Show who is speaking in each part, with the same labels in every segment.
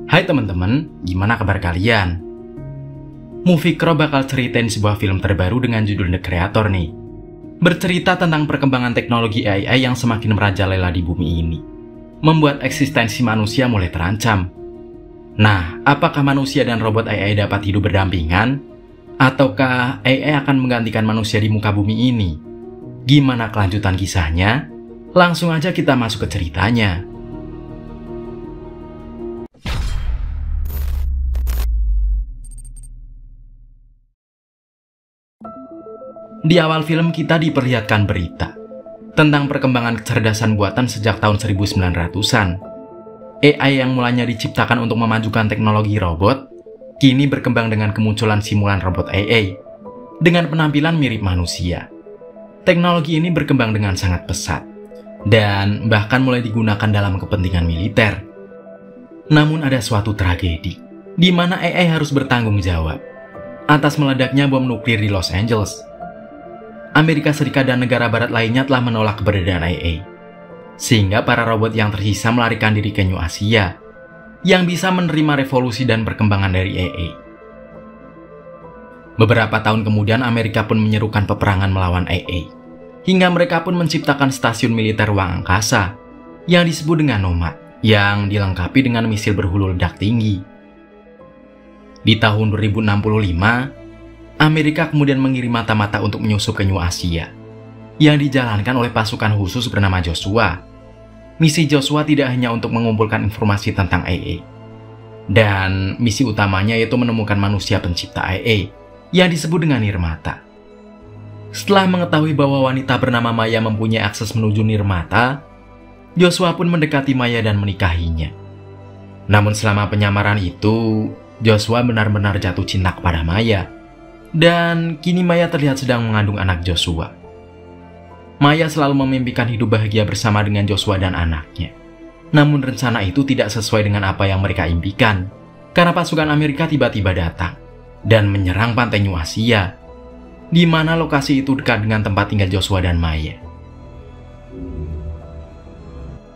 Speaker 1: Hai teman-teman, gimana kabar kalian? Movie Crow bakal ceritain sebuah film terbaru dengan judul The Creator nih. Bercerita tentang perkembangan teknologi AI yang semakin merajalela di bumi ini, membuat eksistensi manusia mulai terancam. Nah, apakah manusia dan robot AI dapat hidup berdampingan? Ataukah AI akan menggantikan manusia di muka bumi ini? Gimana kelanjutan kisahnya? Langsung aja kita masuk ke ceritanya. Di awal film kita diperlihatkan berita tentang perkembangan kecerdasan buatan sejak tahun 1900-an. AI yang mulanya diciptakan untuk memajukan teknologi robot, kini berkembang dengan kemunculan simulan robot AI dengan penampilan mirip manusia. Teknologi ini berkembang dengan sangat pesat dan bahkan mulai digunakan dalam kepentingan militer. Namun ada suatu tragedi di mana AI harus bertanggung jawab atas meledaknya bom nuklir di Los Angeles. Amerika Serikat dan negara barat lainnya telah menolak keberadaan AI, sehingga para robot yang tersisa melarikan diri ke New Asia, yang bisa menerima revolusi dan perkembangan dari AI. Beberapa tahun kemudian Amerika pun menyerukan peperangan melawan AI, hingga mereka pun menciptakan stasiun militer ruang angkasa, yang disebut dengan Nomad, yang dilengkapi dengan misil berhulu ledak tinggi. Di tahun 2065, Amerika kemudian mengirim mata-mata untuk menyusup ke New Asia, yang dijalankan oleh pasukan khusus bernama Joshua. Misi Joshua tidak hanya untuk mengumpulkan informasi tentang AI, dan misi utamanya yaitu menemukan manusia pencipta AI, yang disebut dengan Nirmata. Setelah mengetahui bahwa wanita bernama Maya mempunyai akses menuju Nirmata, Joshua pun mendekati Maya dan menikahinya. Namun selama penyamaran itu, Joshua benar-benar jatuh cinta kepada Maya. Dan kini Maya terlihat sedang mengandung anak Joshua. Maya selalu memimpikan hidup bahagia bersama dengan Joshua dan anaknya. Namun rencana itu tidak sesuai dengan apa yang mereka impikan, karena pasukan Amerika tiba-tiba datang dan menyerang pantai New Asia, di mana lokasi itu dekat dengan tempat tinggal Joshua dan Maya.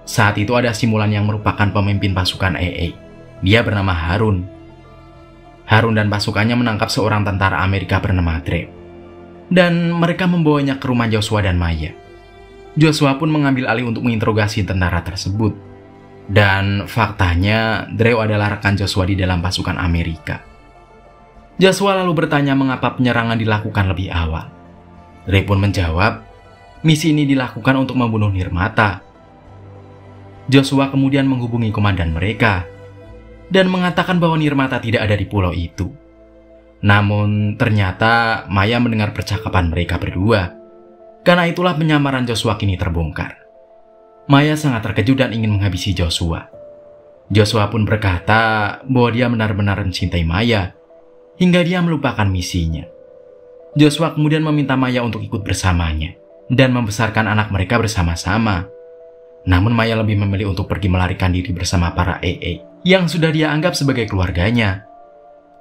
Speaker 1: Saat itu ada simulan yang merupakan pemimpin pasukan AI. Dia bernama Harun. Harun dan pasukannya menangkap seorang tentara Amerika bernama Drew, dan mereka membawanya ke rumah Joshua dan Maya. Joshua pun mengambil alih untuk menginterogasi tentara tersebut, dan faktanya Drew adalah rekan Joshua di dalam pasukan Amerika. Joshua lalu bertanya mengapa penyerangan dilakukan lebih awal. Drew pun menjawab, misi ini dilakukan untuk membunuh Nirmata. Joshua kemudian menghubungi komandan mereka dan mengatakan bahwa Nirmata tidak ada di pulau itu. Namun ternyata Maya mendengar percakapan mereka berdua. Karena itulah penyamaran Joshua kini terbongkar. Maya sangat terkejut dan ingin menghabisi Joshua. Joshua pun berkata bahwa dia benar-benar mencintai Maya, hingga dia melupakan misinya. Joshua kemudian meminta Maya untuk ikut bersamanya dan membesarkan anak mereka bersama-sama. Namun Maya lebih memilih untuk pergi melarikan diri bersama para AI yang sudah dia anggap sebagai keluarganya.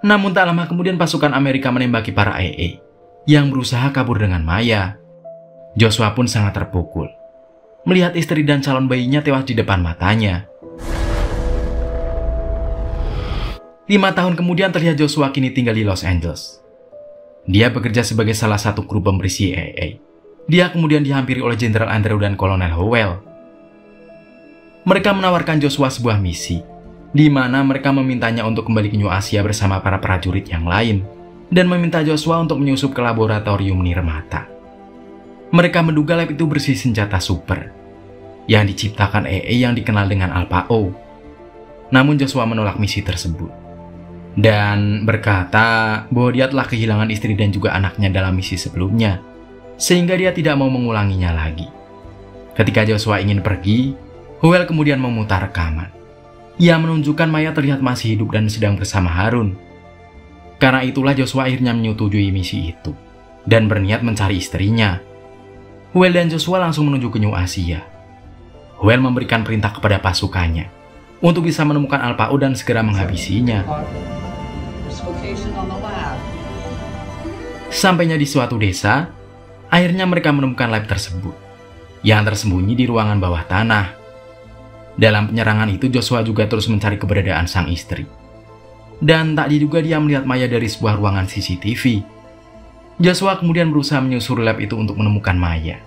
Speaker 1: Namun tak lama kemudian pasukan Amerika menembaki para AI yang berusaha kabur dengan Maya. Joshua pun sangat terpukul melihat istri dan calon bayinya tewas di depan matanya. 5 tahun kemudian terlihat Joshua kini tinggal di Los Angeles. Dia bekerja sebagai salah satu kru pembersih AI. Dia kemudian dihampiri oleh Jenderal Andrew dan Kolonel Howell. Mereka menawarkan Joshua sebuah misi, di mana mereka memintanya untuk kembali ke New Asia bersama para prajurit yang lain, dan meminta Joshua untuk menyusup ke laboratorium Nirmata. Mereka menduga lab itu bersih senjata super, yang diciptakan AI yang dikenal dengan Alpha-O. Namun Joshua menolak misi tersebut, dan berkata bahwa dia telah kehilangan istri dan juga anaknya dalam misi sebelumnya, sehingga dia tidak mau mengulanginya lagi. Ketika Joshua ingin pergi, Howell kemudian memutar rekaman. Ia menunjukkan Maya terlihat masih hidup dan sedang bersama Harun. Karena itulah Joshua akhirnya menyetujui misi itu dan berniat mencari istrinya. Howell dan Joshua langsung menuju ke New Asia. Howell memberikan perintah kepada pasukannya untuk bisa menemukan Alpha-O dan segera menghabisinya. Sampainya di suatu desa, akhirnya mereka menemukan lab tersebut yang tersembunyi di ruangan bawah tanah. Dalam penyerangan itu, Joshua juga terus mencari keberadaan sang istri. Dan tak diduga dia melihat Maya dari sebuah ruangan CCTV. Joshua kemudian berusaha menyusuri lab itu untuk menemukan Maya.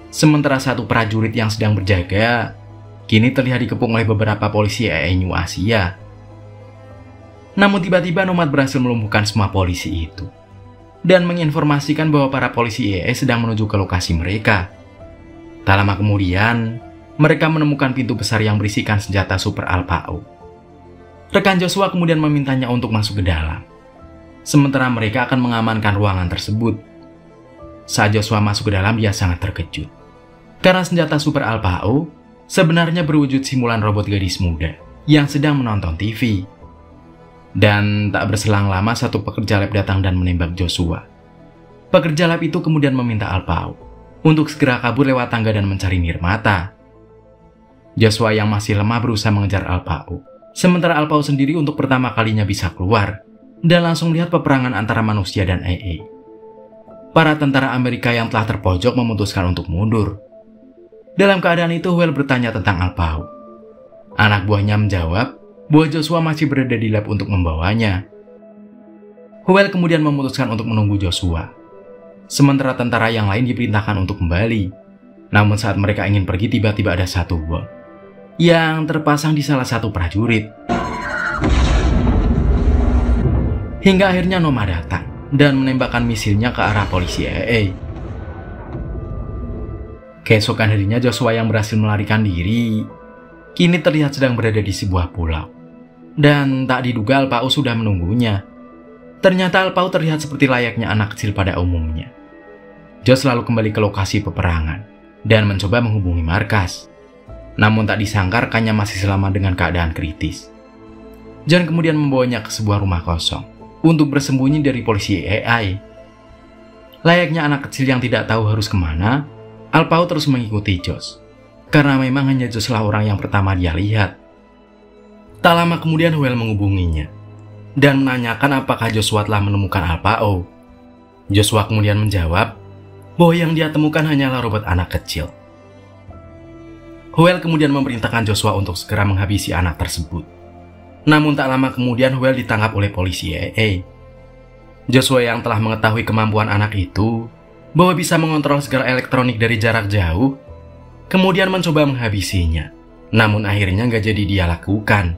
Speaker 1: Sementara satu prajurit yang sedang berjaga, kini terlihat dikepung oleh beberapa polisi EE New Asia. Namun tiba-tiba Nomad berhasil melumpuhkan semua polisi itu dan menginformasikan bahwa para polisi EE sedang menuju ke lokasi mereka. Tak lama kemudian, mereka menemukan pintu besar yang berisikan senjata Super Alpha-O. Rekan Joshua kemudian memintanya untuk masuk ke dalam. Sementara mereka akan mengamankan ruangan tersebut. Saat Joshua masuk ke dalam, dia sangat terkejut. Karena senjata Super Alpha-O sebenarnya berwujud simulan robot gadis muda yang sedang menonton TV. Dan tak berselang lama, satu pekerja lab datang dan menembak Joshua. Pekerja lab itu kemudian meminta Alpha-O untuk segera kabur lewat tangga dan mencari Nirmata. Joshua yang masih lemah berusaha mengejar Alpha-O. Sementara Alpha-O sendiri untuk pertama kalinya bisa keluar dan langsung melihat peperangan antara manusia dan EE. Para tentara Amerika yang telah terpojok memutuskan untuk mundur. Dalam keadaan itu, Hwell bertanya tentang Alpha-O. Anak buahnya menjawab bahwa Joshua masih berada di lab untuk membawanya. Hwell kemudian memutuskan untuk menunggu Joshua. Sementara tentara yang lain diperintahkan untuk kembali. Namun saat mereka ingin pergi, tiba-tiba ada satu bom yang terpasang di salah satu prajurit. Hingga akhirnya Nomad datang dan menembakkan misilnya ke arah polisi EE. Keesokan harinya, Joshua yang berhasil melarikan diri kini terlihat sedang berada di sebuah pulau. Dan tak diduga Alpha-O sudah menunggunya. Ternyata Alpha-O terlihat seperti layaknya anak kecil pada umumnya. Josh lalu kembali ke lokasi peperangan dan mencoba menghubungi markas. Namun tak disangka rekannya masih selamat dengan keadaan kritis. John kemudian membawanya ke sebuah rumah kosong untuk bersembunyi dari polisi AI. Layaknya anak kecil yang tidak tahu harus kemana, Alpha-O terus mengikuti Josh. Karena memang hanya Josh lah orang yang pertama dia lihat. Tak lama kemudian Hwell menghubunginya dan menanyakan apakah Joshua telah menemukan Alpha-O. Joshua kemudian menjawab bahwa yang dia temukan hanyalah robot anak kecil. Hwell kemudian memerintahkan Joshua untuk segera menghabisi anak tersebut. Namun tak lama kemudian Hwell ditangkap oleh polisi EE. Joshua yang telah mengetahui kemampuan anak itu bahwa bisa mengontrol segala elektronik dari jarak jauh, kemudian mencoba menghabisinya. Namun akhirnya nggak jadi dia lakukan.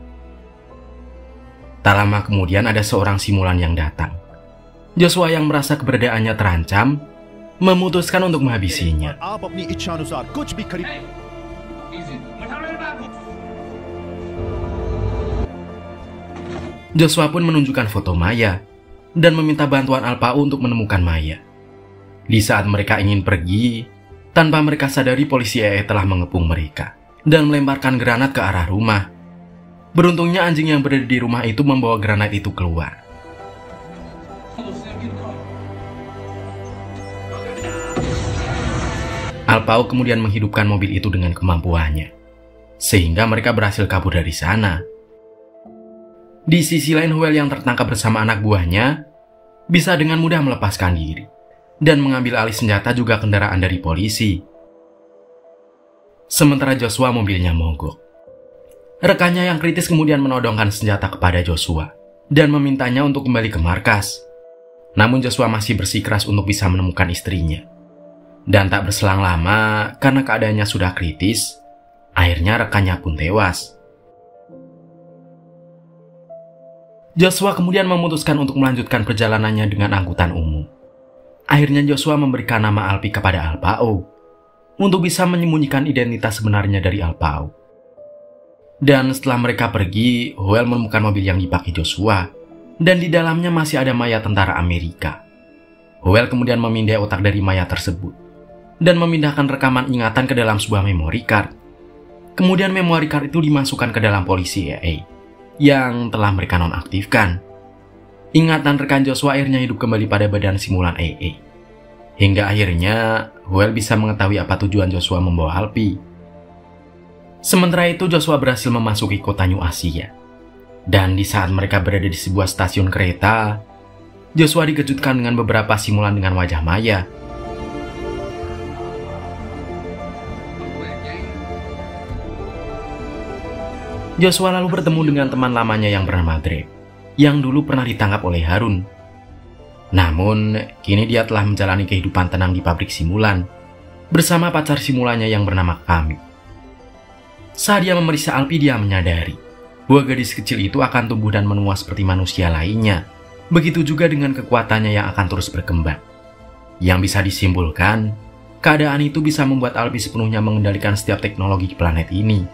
Speaker 1: Tak lama kemudian ada seorang simulan yang datang. Joshua yang merasa keberadaannya terancam, memutuskan untuk menghabisinya. Joshua pun menunjukkan foto Maya dan meminta bantuan Alpha-O untuk menemukan Maya. Di saat mereka ingin pergi, tanpa mereka sadari polisi EE telah mengepung mereka dan melemparkan granat ke arah rumah. Beruntungnya anjing yang berada di rumah itu membawa granat itu keluar. Alpha-O kemudian menghidupkan mobil itu dengan kemampuannya, sehingga mereka berhasil kabur dari sana. Di sisi lain, Hwell yang tertangkap bersama anak buahnya bisa dengan mudah melepaskan diri dan mengambil alih senjata juga kendaraan dari polisi. Sementara Joshua mobilnya mogok. Rekannya yang kritis kemudian menodongkan senjata kepada Joshua dan memintanya untuk kembali ke markas. Namun Joshua masih bersikeras untuk bisa menemukan istrinya. Dan tak berselang lama, karena keadaannya sudah kritis, akhirnya rekannya pun tewas. Joshua kemudian memutuskan untuk melanjutkan perjalanannya dengan angkutan umum. Akhirnya Joshua memberikan nama Alpi kepada Alpha-O untuk bisa menyembunyikan identitas sebenarnya dari Alpha-O. Dan setelah mereka pergi, Hwell menemukan mobil yang dipakai Joshua dan di dalamnya masih ada mayat tentara Amerika. Hwell kemudian memindai otak dari mayat tersebut dan memindahkan rekaman ingatan ke dalam sebuah memory card. Kemudian memory card itu dimasukkan ke dalam polisi EA yang telah mereka nonaktifkan. Ingatan rekan Joshua akhirnya hidup kembali pada badan simulan EA. Hingga akhirnya Hwell bisa mengetahui apa tujuan Joshua membawa Alpi. Sementara itu Joshua berhasil memasuki kota New Asia. Dan di saat mereka berada di sebuah stasiun kereta, Joshua dikejutkan dengan beberapa simulan dengan wajah Maya. Joshua lalu bertemu dengan teman lamanya yang bernama Dre, yang dulu pernah ditangkap oleh Harun. Namun, kini dia telah menjalani kehidupan tenang di pabrik simulan, bersama pacar simulannya yang bernama Kami. Saat dia memeriksa Alpi, dia menyadari bahwa gadis kecil itu akan tumbuh dan menua seperti manusia lainnya. Begitu juga dengan kekuatannya yang akan terus berkembang. Yang bisa disimpulkan, keadaan itu bisa membuat Alpi sepenuhnya mengendalikan setiap teknologi di planet ini.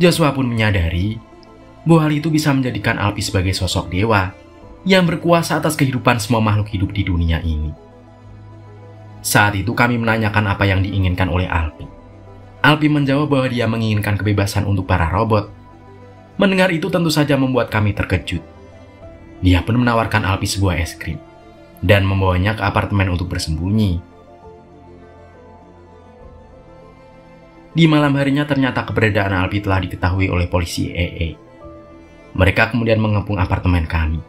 Speaker 1: Joshua pun menyadari bahwa hal itu bisa menjadikan Alpi sebagai sosok dewa yang berkuasa atas kehidupan semua makhluk hidup di dunia ini. Saat itu kami menanyakan apa yang diinginkan oleh Alpi. Alpi menjawab bahwa dia menginginkan kebebasan untuk para robot. Mendengar itu tentu saja membuat kami terkejut. Dia pun menawarkan Alpi sebuah es krim dan membawanya ke apartemen untuk bersembunyi. Di malam harinya ternyata keberadaan Alpi telah diketahui oleh polisi EE. Mereka kemudian mengepung apartemen kami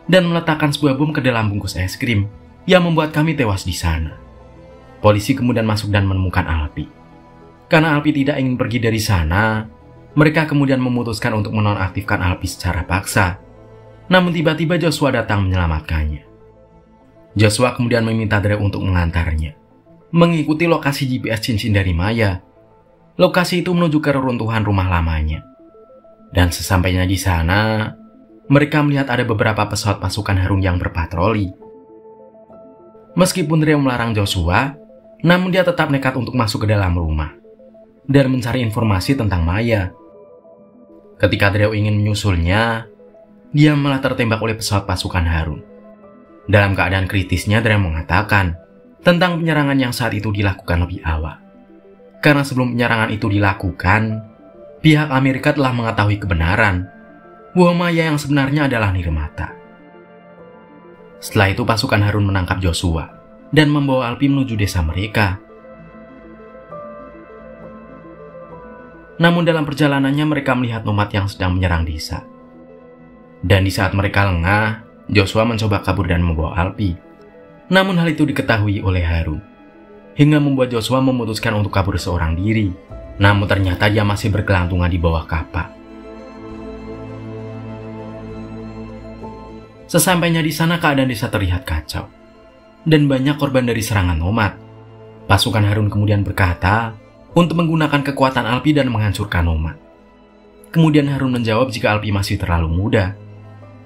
Speaker 1: dan meletakkan sebuah bom ke dalam bungkus es krim yang membuat kami tewas di sana. Polisi kemudian masuk dan menemukan Alpi. Karena Alpi tidak ingin pergi dari sana, mereka kemudian memutuskan untuk menonaktifkan Alpi secara paksa. Namun tiba-tiba Joshua datang menyelamatkannya. Joshua kemudian meminta Dre untuk mengantarnya, mengikuti lokasi GPS cincin dari Maya. Lokasi itu menuju ke reruntuhan rumah lamanya. Dan sesampainya di sana, mereka melihat ada beberapa pesawat pasukan Harun yang berpatroli. Meskipun Dre melarang Joshua, namun dia tetap nekat untuk masuk ke dalam rumah dan mencari informasi tentang Maya. Ketika Dre ingin menyusulnya, dia malah tertembak oleh pesawat pasukan Harun. Dalam keadaan kritisnya, Dre mengatakan tentang penyerangan yang saat itu dilakukan lebih awal. Karena sebelum penyerangan itu dilakukan, pihak Amerika telah mengetahui kebenaran bahwa Maya yang sebenarnya adalah Nirmata. Setelah itu pasukan Harun menangkap Joshua dan membawa Alpi menuju desa mereka. Namun dalam perjalanannya mereka melihat nomad yang sedang menyerang desa. Dan di saat mereka lengah, Joshua mencoba kabur dan membawa Alpi. Namun hal itu diketahui oleh Harun, hingga membuat Joshua memutuskan untuk kabur seorang diri. Namun ternyata dia masih bergelantungan di bawah kapal. Sesampainya di sana keadaan desa terlihat kacau dan banyak korban dari serangan nomad. Pasukan Harun kemudian berkata untuk menggunakan kekuatan Alpi dan menghancurkan nomad. Kemudian Harun menjawab jika Alpi masih terlalu muda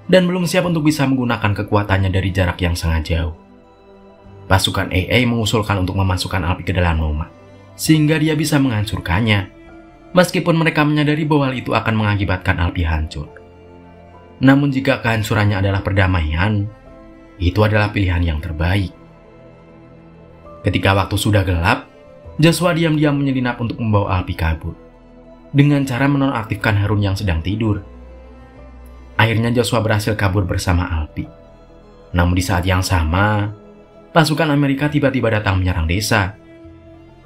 Speaker 1: dan belum siap untuk bisa menggunakan kekuatannya dari jarak yang sangat jauh. Pasukan EA mengusulkan untuk memasukkan Alpi ke dalam nomad, sehingga dia bisa menghancurkannya, meskipun mereka menyadari bahwa hal itu akan mengakibatkan Alpi hancur. Namun jika kehancurannya adalah perdamaian, itu adalah pilihan yang terbaik. Ketika waktu sudah gelap, Joshua diam-diam menyelinap untuk membawa Alpi kabur, dengan cara menonaktifkan Harun yang sedang tidur. Akhirnya Joshua berhasil kabur bersama Alpi. Namun di saat yang sama, pasukan Amerika tiba-tiba datang menyerang desa.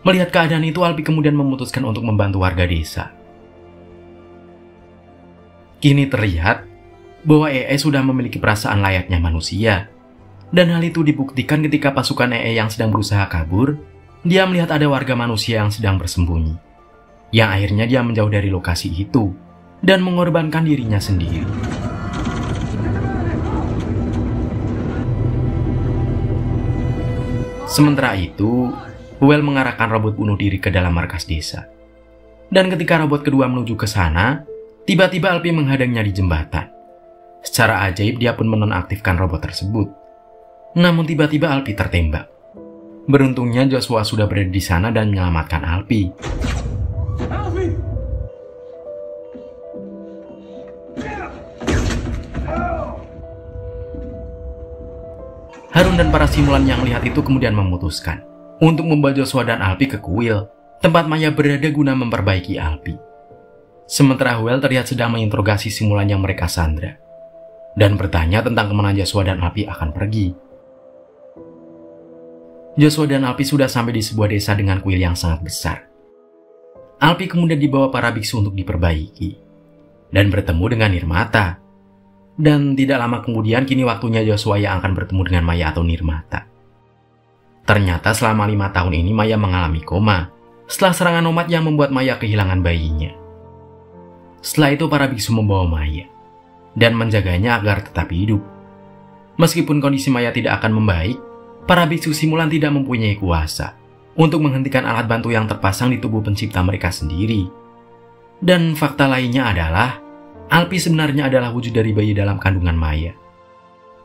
Speaker 1: Melihat keadaan itu, Alpi kemudian memutuskan untuk membantu warga desa. Kini terlihat bahwa EE sudah memiliki perasaan layaknya manusia. Dan hal itu dibuktikan ketika pasukan EE yang sedang berusaha kabur, dia melihat ada warga manusia yang sedang bersembunyi. Yang akhirnya dia menjauh dari lokasi itu dan mengorbankan dirinya sendiri. Sementara itu, Huel mengarahkan robot bunuh diri ke dalam markas desa. Dan ketika robot kedua menuju ke sana, tiba-tiba Alpi menghadangnya di jembatan. Secara ajaib dia pun menonaktifkan robot tersebut. Namun tiba-tiba Alpi tertembak. Beruntungnya Joshua sudah berada di sana dan menyelamatkan Alpi. Harun dan para simulan yang melihat itu kemudian memutuskan untuk membawa Joshua dan Alpi ke kuil, tempat Maya berada guna memperbaiki Alpi. Sementara Huel terlihat sedang menginterogasi simulan yang mereka sandra dan bertanya tentang kemana Joshua dan Alpi akan pergi. Joshua dan Alpi sudah sampai di sebuah desa dengan kuil yang sangat besar. Alpi kemudian dibawa para biksu untuk diperbaiki dan bertemu dengan Nirmata. Dan tidak lama kemudian kini waktunya Joshua yang akan bertemu dengan Maya atau Nirmata. Ternyata selama 5 tahun ini Maya mengalami koma setelah serangan nomad yang membuat Maya kehilangan bayinya. Setelah itu para biksu membawa Maya dan menjaganya agar tetap hidup. Meskipun kondisi Maya tidak akan membaik, para biksu simulan tidak mempunyai kuasa untuk menghentikan alat bantu yang terpasang di tubuh pencipta mereka sendiri. Dan fakta lainnya adalah, Alpi sebenarnya adalah wujud dari bayi dalam kandungan Maya.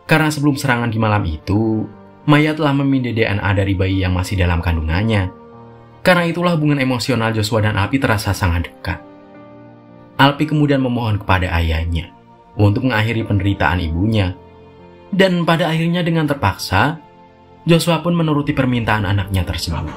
Speaker 1: Karena sebelum serangan di malam itu, Maya telah memindai DNA dari bayi yang masih dalam kandungannya. Karena itulah hubungan emosional Joshua dan Alpi terasa sangat dekat. Alpi kemudian memohon kepada ayahnya untuk mengakhiri penderitaan ibunya. Dan pada akhirnya dengan terpaksa, Joshua pun menuruti permintaan anaknya tersebut.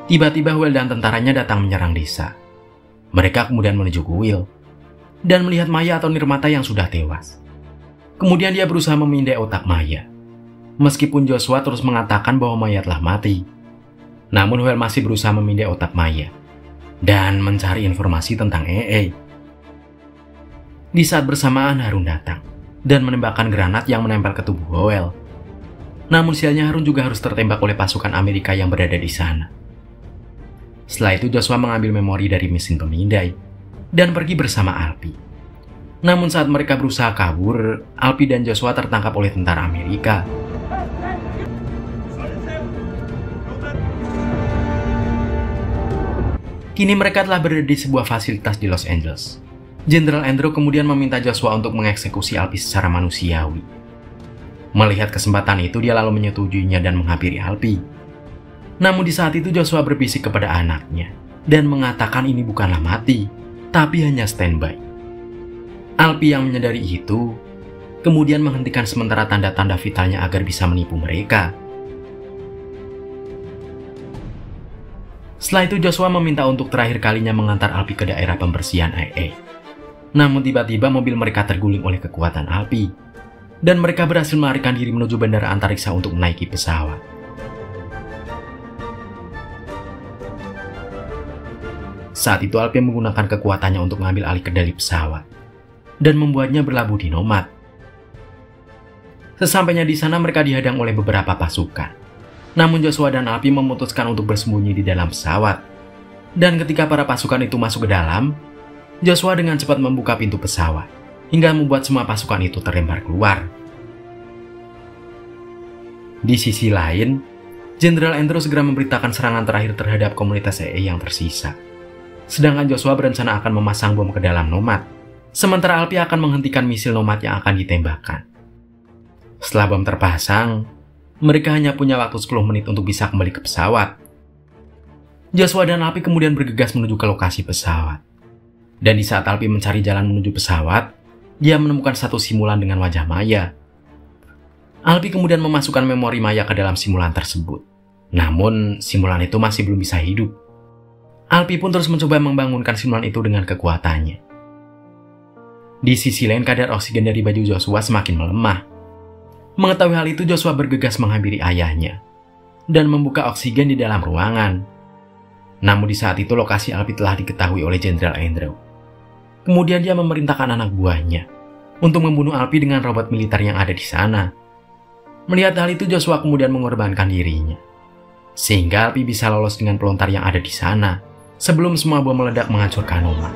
Speaker 1: Tiba-tiba Will dan tentaranya datang menyerang desa. Mereka kemudian menuju ke Will dan melihat Maya atau Nirmata yang sudah tewas. Kemudian dia berusaha memindai otak Maya. Meskipun Joshua terus mengatakan bahwa Maya telah mati, namun Will masih berusaha memindai otak Maya dan mencari informasi tentang EE. Di saat bersamaan Harun datang dan menembakkan granat yang menempel ke tubuh Will. Namun sialnya Harun juga harus tertembak oleh pasukan Amerika yang berada di sana. Setelah itu Joshua mengambil memori dari mesin pemindai dan pergi bersama Alpi. Namun saat mereka berusaha kabur, Alpi dan Joshua tertangkap oleh tentara Amerika. Kini mereka telah berada di sebuah fasilitas di Los Angeles. Jenderal Andrew kemudian meminta Joshua untuk mengeksekusi Alpi secara manusiawi. Melihat kesempatan itu, dia lalu menyetujuinya dan menghampiri Alpi. Namun di saat itu Joshua berbisik kepada anaknya dan mengatakan ini bukanlah mati, tapi hanya standby. Alpi yang menyadari itu, kemudian menghentikan sementara tanda-tanda vitalnya agar bisa menipu mereka. Setelah itu Joshua meminta untuk terakhir kalinya mengantar Alpi ke daerah pembersihan EE. Namun tiba-tiba mobil mereka terguling oleh kekuatan Alpi, dan mereka berhasil melarikan diri menuju bandara antariksa untuk menaiki pesawat. Saat itu Alpi menggunakan kekuatannya untuk mengambil alih kendali pesawat dan membuatnya berlabuh di Nomad. Sesampainya di sana mereka dihadang oleh beberapa pasukan. Namun Joshua dan Alpi memutuskan untuk bersembunyi di dalam pesawat. Dan ketika para pasukan itu masuk ke dalam, Joshua dengan cepat membuka pintu pesawat hingga membuat semua pasukan itu terlempar keluar. Di sisi lain, Jenderal Andrew segera memberitakan serangan terakhir terhadap komunitas EE yang tersisa. Sedangkan Joshua berencana akan memasang bom ke dalam Nomad, sementara Alpi akan menghentikan misil Nomad yang akan ditembakkan. Setelah bom terpasang, mereka hanya punya waktu 10 menit untuk bisa kembali ke pesawat. Joshua dan Alpi kemudian bergegas menuju ke lokasi pesawat. Dan di saat Alpi mencari jalan menuju pesawat, dia menemukan satu simulan dengan wajah Maya. Alpi kemudian memasukkan memori Maya ke dalam simulan tersebut. Namun, simulan itu masih belum bisa hidup. Alpi pun terus mencoba membangunkan simulan itu dengan kekuatannya. Di sisi lain, kadar oksigen dari baju Joshua semakin melemah. Mengetahui hal itu, Joshua bergegas menghampiri ayahnya dan membuka oksigen di dalam ruangan. Namun di saat itu lokasi Alpi telah diketahui oleh Jenderal Andrew. Kemudian dia memerintahkan anak buahnya untuk membunuh Alpi dengan robot militer yang ada di sana. Melihat hal itu, Joshua kemudian mengorbankan dirinya, sehingga Alpi bisa lolos dengan pelontar yang ada di sana sebelum semua bom meledak menghancurkan Nomad.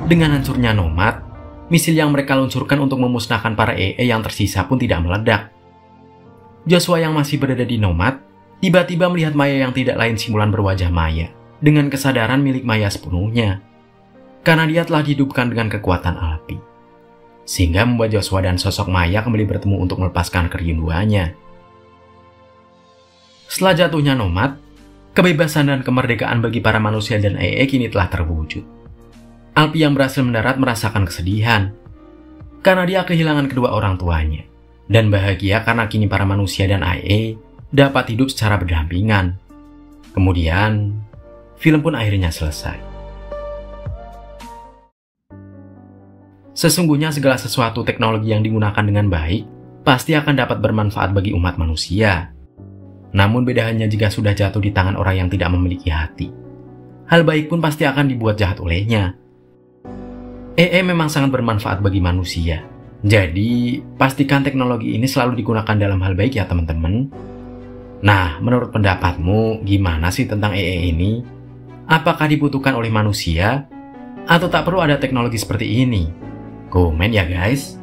Speaker 1: Dengan hancurnya Nomad, misil yang mereka luncurkan untuk memusnahkan para EE yang tersisa pun tidak meledak. Joshua yang masih berada di Nomad, tiba-tiba melihat Maya yang tidak lain simulan berwajah Maya, dengan kesadaran milik Maya sepenuhnya. Karena dia telah dihidupkan dengan kekuatan Alpi, sehingga membuat Joshua dan sosok Maya kembali bertemu untuk melepaskan kerinduannya. Setelah jatuhnya Nomad, kebebasan dan kemerdekaan bagi para manusia dan EE kini telah terwujud. Alpi yang berhasil mendarat merasakan kesedihan karena dia kehilangan kedua orang tuanya, dan bahagia karena kini para manusia dan EE dapat hidup secara berdampingan. Kemudian, film pun akhirnya selesai. Sesungguhnya segala sesuatu teknologi yang digunakan dengan baik pasti akan dapat bermanfaat bagi umat manusia. Namun beda hanya jika sudah jatuh di tangan orang yang tidak memiliki hati. hal baik pun pasti akan dibuat jahat olehnya. AI memang sangat bermanfaat bagi manusia. Jadi, pastikan teknologi ini selalu digunakan dalam hal baik ya teman-teman. Nah, menurut pendapatmu, gimana sih tentang AI ini? Apakah dibutuhkan oleh manusia? Atau tak perlu ada teknologi seperti ini? Komen ya guys.